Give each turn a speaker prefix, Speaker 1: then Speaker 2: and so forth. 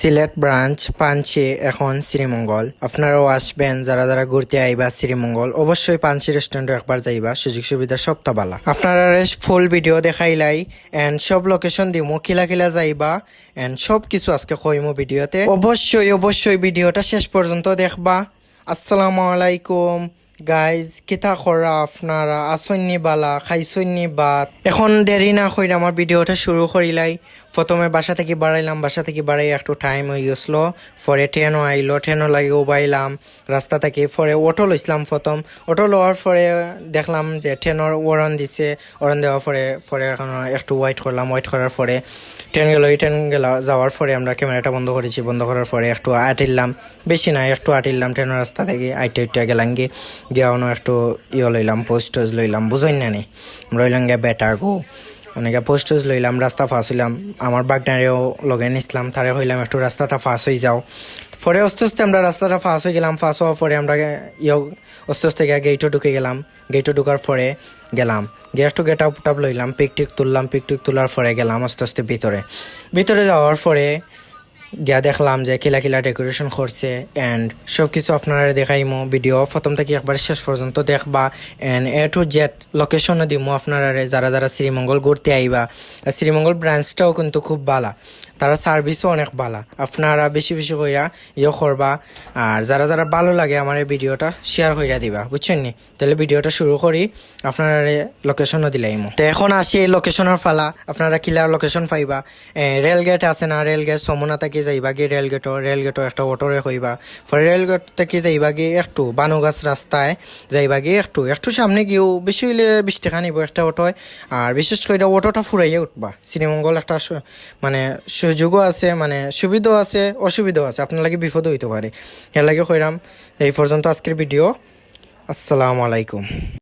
Speaker 1: Sylhet branch Panji এখন শ্রীমঙ্গল। আপনারাও আসবেন, যারা যারা ঘুরতে আইবা শ্রীমঙ্গল অবশ্যই পাঞ্চি রেস্টুরেন্টে একবার যাইবা, সুযোগ সুবিধা সবটা বালা। আপনারা ফুল ভিডিও দেখাইলাই এন্ড সব লোকেশন দিমু, কিলা কিলা যাইবা এন্ড সব কিছু আজকে কইমু ভিডিওতে। অবশ্যই ভিডিওটা শেষ পর্যন্ত দেখবা। আসসালামু আলাইকুম গাইজ, কিতা করা আপনারা আসন্নি বালা, খাইছন্নি বাত। এখন দেরি না কইরা আমার ভিডিওটা শুরু করিলাই। প্রথমে বাসা থেকে বাড়াইলাম, বাসা থেকে বাড়াই একটু টাইম হয়ে গেছিলো, পরে ট্রেনও আইলো, ট্রেনও লাগে উবাইলাম রাস্তা থেকে। পরে অটো লইছিলাম, প্রথম অটো লওয়ার পরে দেখলাম যে ট্রেনের ওয়ারন দিছে, ওয়ারন দেওয়ার পরে পরে এখন একটু ওয়েট করলাম, ওয়েট করার পরে ট্রেন গেল যাওয়ার পরে আমরা ক্যামেরাটা বন্ধ করেছি, বন্ধ করার পরে একটু আটিলাম, বেশি না একটু আটিলাম ট্রেনের রাস্তা থেকে আইটা গেলাম গিয়ানো একটু লইলাম, পোস্ট লইলাম, বুঝই না নি রইলাম গিয়া বেটা গো অনেকে পোস্ট লইলাম, রাস্তা ফাঁস হইলাম, আমার বাগনারেও লগে নিসলাম, তারে হইলাম একটু রাস্তাটা ফাঁস হয়ে যাও। পরে আস্তে আস্তে আমরা রাস্তাটা ফাঁস হয়ে গেলাম, ফাঁস হওয়ার পরে আমরা আস্তে আস্তে গিয়ে গেটও ঢুকে গেলাম, গেটও ঢুকার পরে গেলাম গিয়ে একটু গেট আপ টাপ লইলাম, পিক তুললাম, পিক তোলার পরে গেলাম আস্তে আস্তে ভিতরে যাওয়ার পরে গিয়া দেখলাম যে কিলা কিলা ডেকোরেশন করছে এন্ড সব কিছু আপনারা দেখাইমো। ভিডিও প্রথম থেকে একবার শেষ পর্যন্ত দেখবা এন্ড এ টু জেড লোকেশনও দিমো আপনারা, যারা যারা শ্রীমঙ্গল ঘুরতে আইবা। শ্রীমঙ্গল ব্রাঞ্চটাও কিন্তু খুব ভালো, তারা সার্ভিসও অনেক ভালো। আপনারা বেশি বেশি কইরা করবা, আর যারা যারা ভালো লাগে আমার এই ভিডিওটা শেয়ার কইরা দিবা, বুঝছেন নি? তাহলে ভিডিওটা শুরু করি, আপনারা লোকেশনও দিলাইমো। তো এখন আসি এই লোকেশনের ফালা, আপনারা কিলার লোকেশন পাইবা। রেলগেট আছে না, রেলগেট সমনা থেকে যাইবা গিয়ে রেলগেটও একটা অটোরে হইবা, পরে রেলগেট থেকে যাইবা গিয়ে একটু বানুগাছ রাস্তায় যাইবা গিয়ে একটু সামনে গিয়েও বেশি হইলে 20 টাকা নিব একটা অটোয়। আর বিশেষ করে অটোটা ফুরাইয়া উঠবা। শ্রীমঙ্গল একটা মানে সুযোগও আছে, মানে সুবিধাও আছে, অসুবিধাও আছে, আপনার লাগে বিপদও হইতে পারে। এর লাগে কইরাম এই পর্যন্ত আজকের ভিডিও। আসসালামু আলাইকুম।